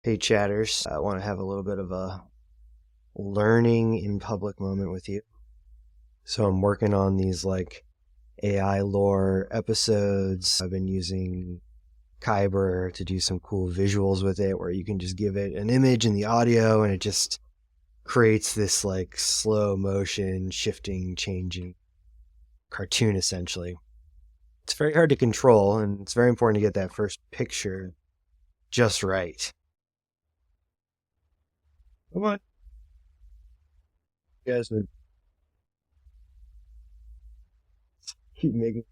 Hey chatters, I want to have a little bit of a learning in public moment with you. So I'm working on these like AI lore episodes. I've been using Kyber to do some cool visuals with it where you can just give it an image and the audio and it just creates this like slow motion, shifting, changing cartoon essentially. It's very hard to control and it's very important to get that first picture just right. Come on. You guys would keep making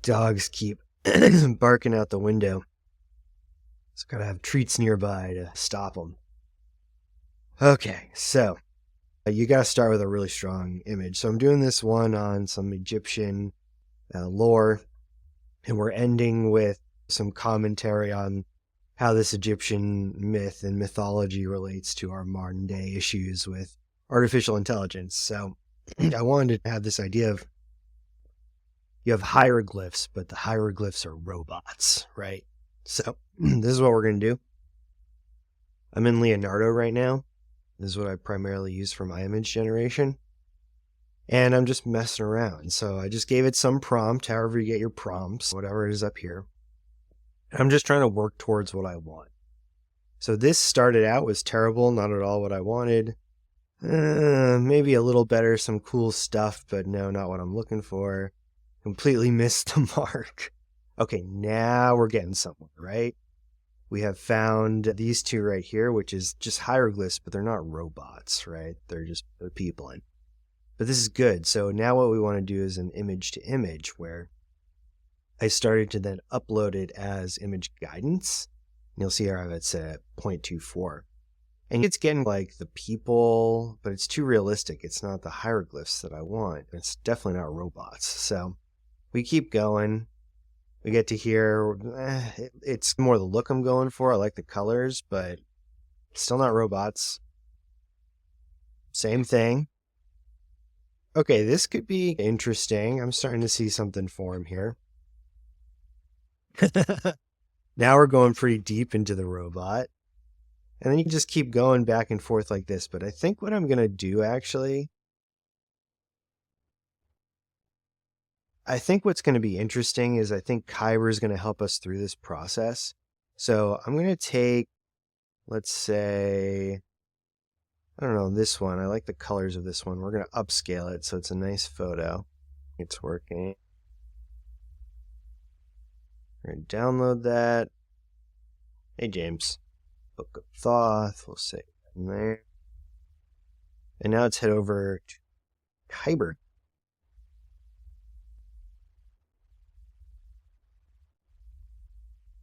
dogs keep barking out the window. So gotta have treats nearby to stop them. Okay, so you gotta start with a really strong image. So I'm doing this one on some Egyptian lore, and we're ending with some commentary on how this Egyptian myth and mythology relates to our modern day issues with artificial intelligence. So I wanted to have this idea of you have hieroglyphs, but the hieroglyphs are robots, right? So this is what we're going to do. I'm in Leonardo right now. This is what I primarily use for my image generation. And I'm just messing around. So I just gave it some prompt, however you get your prompts, whatever it is up here. I'm just trying to work towards what I want. So this started out was terrible, not at all what I wanted. Maybe a little better, some cool stuff, but no, not what I'm looking for. Completely missed the mark. Okay, now we're getting somewhere, right? We have found these two right here, which is just hieroglyphs, but they're not robots, right? They're people in. But this is good. So now what we want to do is an image to image where I started to then upload it as image guidance. And you'll see how it's at 0.24. And it's getting like the people, but it's too realistic. It's not the hieroglyphs that I want. It's definitely not robots. So we keep going. We get to here. It's more the look I'm going for. I like the colors, but still not robots. Same thing. Okay, this could be interesting. I'm starting to see something form here. Now we're going pretty deep into the robot. And then you can just keep going back and forth like this. But I think what I'm going to do actually, I think what's going to be interesting is I think Kyber is going to help us through this process. So I'm going to take, let's say, I don't know, this one. I like the colors of this one. We're going to upscale it so it's a nice photo. It's working. We're going to download that. Hey, James. Book of Thoth. We'll say in there. And now let's head over to Kyber.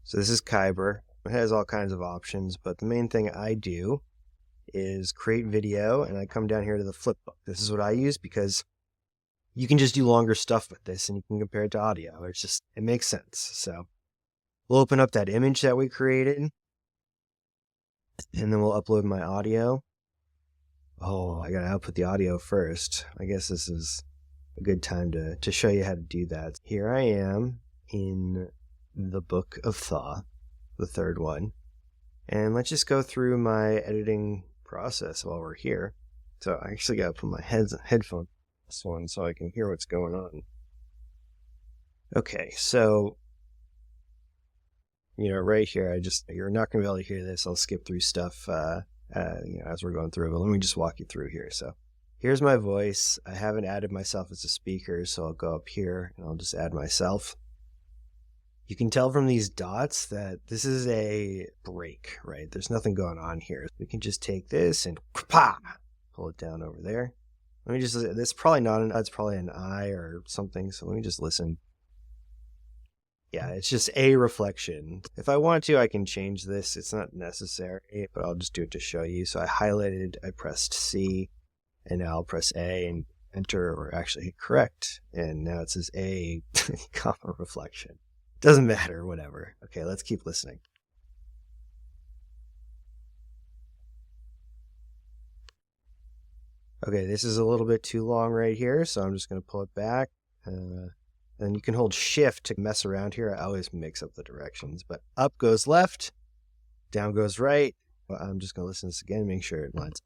So this is Kyber. It has all kinds of options, but the main thing I do is create video, and I come down here to the flip book. This is what I use because you can just do longer stuff with this, and you can compare it to audio. It makes sense. So we'll open up that image that we created, and then we'll upload my audio. Oh, I gotta output the audio first. I guess this is a good time to show you how to do that. Here I am in the Book of Thoth, the third one. And let's just go through my editing process while we're here. So I actually got to put my headphone this one so I can hear what's going on. Okay, so right here, you're not going to be able to hear this. I'll skip through stuff as we're going through, but let me just walk you through here. So here's my voice. I haven't added myself as a speaker, so I'll go up here and I'll just add myself. You can tell from these dots that this is a break, right? There's nothing going on here. We can just take this and pull it down over there. Let me just, this is probably not it's probably an I or something. So let me just listen. Yeah, it's just a reflection. If I want to, I can change this. It's not necessary, but I'll just do it to show you. So I highlighted, I pressed C, and now I'll press A and enter, or actually hit correct. And now it says A, comma, reflection. Doesn't matter, whatever. Okay, let's keep listening. Okay, this is a little bit too long right here, so I'm just going to pull it back. Then you can hold shift to mess around here. I always mix up the directions, but up goes left, down goes right. Well, I'm just going to listen to this again and make sure it lines up.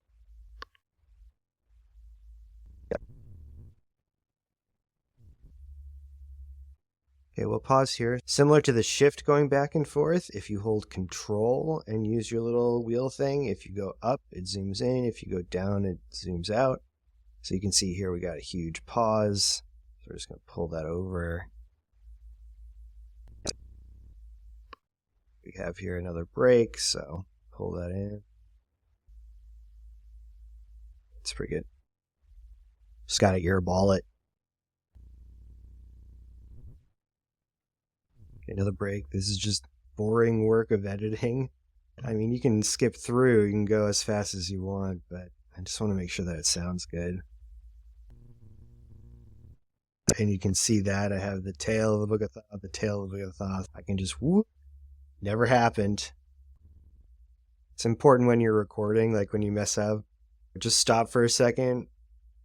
Okay, we'll pause here. Similar to the shift going back and forth, if you hold control and use your little wheel thing, if you go up, it zooms in. If you go down, it zooms out. So you can see here we got a huge pause. So we're just going to pull that over. We have here another break, so pull that in. It's pretty good. Just got to earball it. Okay, another break. This is just boring work of editing. I mean, you can skip through, you can go as fast as you want, but I just want to make sure that it sounds good. And you can see that I have the tail of the Book of Thoth, the tail of the Book of Thoth. I can just whoop. Never happened. It's important when you're recording, like when you mess up, just stop for a second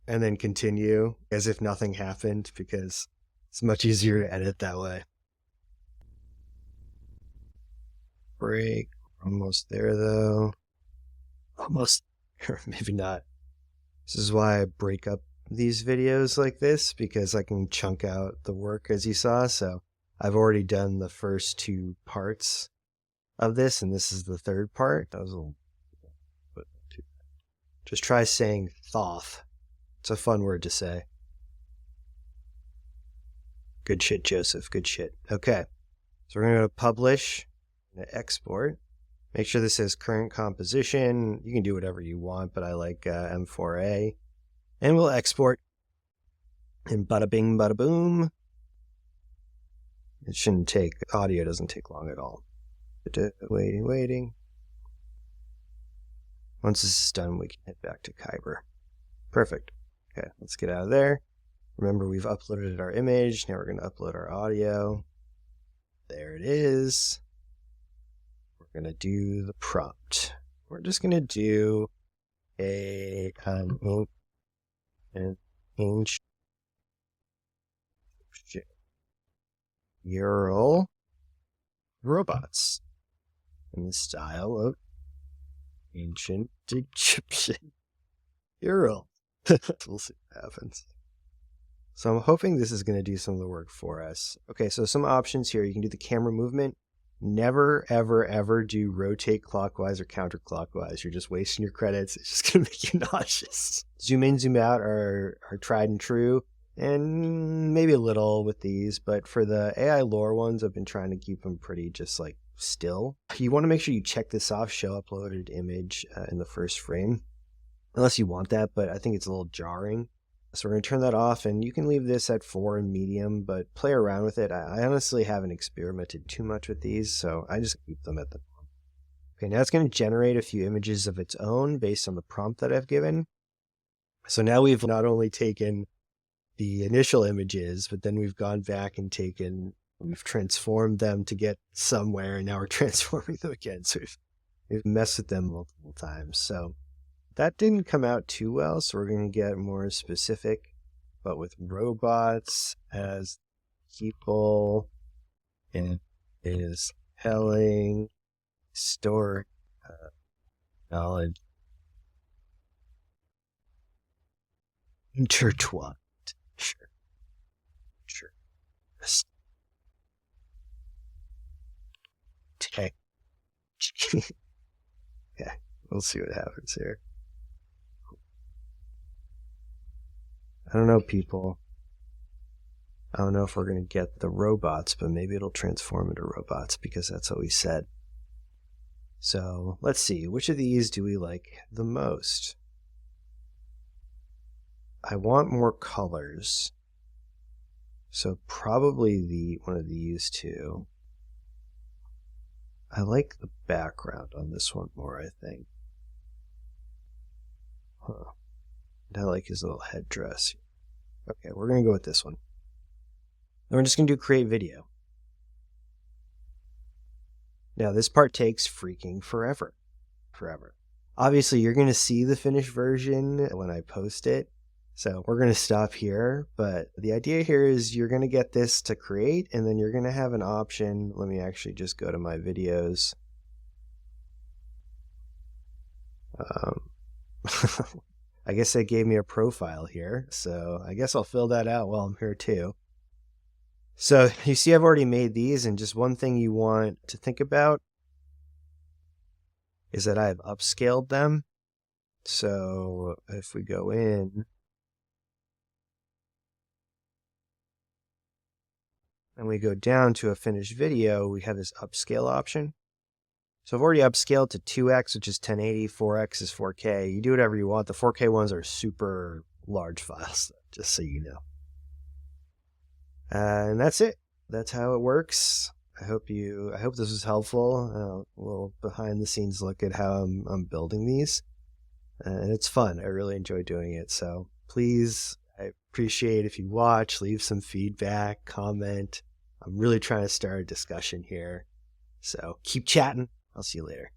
and then continue as if nothing happened, because it's much easier to edit that way. Break. Almost there though. Almost. Or maybe not. This is why I break up these videos like this, because I can chunk out the work as you saw. So I've already done the first two parts of this, and this is the third part. That was a little bit too. Just try saying Thoth. It's a fun word to say. Good shit, Joseph. Good shit. Okay. So we're going to go to publish and export. Make sure this says current composition. You can do whatever you want, but I like M4A. And we'll export. And bada bing, bada boom. It shouldn't take, audio doesn't take long at all. Waiting. Once this is done, we can head back to Kyber. Perfect. Okay, let's get out of there. Remember, we've uploaded our image. Now we're going to upload our audio. There it is. We're going to do the prompt. We're just going to do an ancient mural robots in the style of ancient Egyptian mural. We'll see what happens. So I'm hoping this is going to do some of the work for us. Okay, so some options here. You can do the camera movement. Never, ever, ever do rotate clockwise or counterclockwise. You're just wasting your credits. It's just going to make you nauseous. Zoom in, zoom out are tried and true. And maybe a little with these, but for the AI lore ones, I've been trying to keep them pretty just like still. You want to make sure you check this off, show uploaded image in the first frame, unless you want that, but I think it's a little jarring. So we're going to turn that off, and you can leave this at 4 and medium, but play around with it. I honestly haven't experimented too much with these, so I just keep them at the norm. Okay, now it's going to generate a few images of its own based on the prompt that I've given. So now we've not only taken the initial images, but then we've gone back and we've transformed them to get somewhere, and now we're transforming them again. So we've messed with them multiple times. So that didn't come out too well, so we're going to get more specific, but with robots as people, and is telling story, knowledge, intertwined. Sure. Okay. Okay, we'll see what happens here. I don't know, people. I don't know if we're going to get the robots, but maybe it'll transform into robots, because that's what we said. So let's see, which of these do we like the most? I want more colors. So probably one of these two. I like the background on this one more, I think. Huh. And I like his little headdress. Okay, we're going to go with this one. And we're just going to do create video. Now, this part takes freaking forever. Obviously, you're going to see the finished version when I post it. So we're going to stop here, but the idea here is you're going to get this to create, and then you're going to have an option. Let me actually just go to my videos. I guess they gave me a profile here, so I guess I'll fill that out while I'm here too. So you see I've already made these, and just one thing you want to think about is that I've upscaled them. So if we go in and we go down to a finished video, we have this upscale option. So I've already upscaled to 2x, which is 1080, 4x is 4K. You do whatever you want. The 4K ones are super large files, just so you know. And that's it. That's how it works. I hope this was helpful. A little behind the scenes look at how I'm building these. And it's fun. I really enjoy doing it. So please, I appreciate if you watch, leave some feedback, comment. I'm really trying to start a discussion here. So keep chatting. I'll see you later.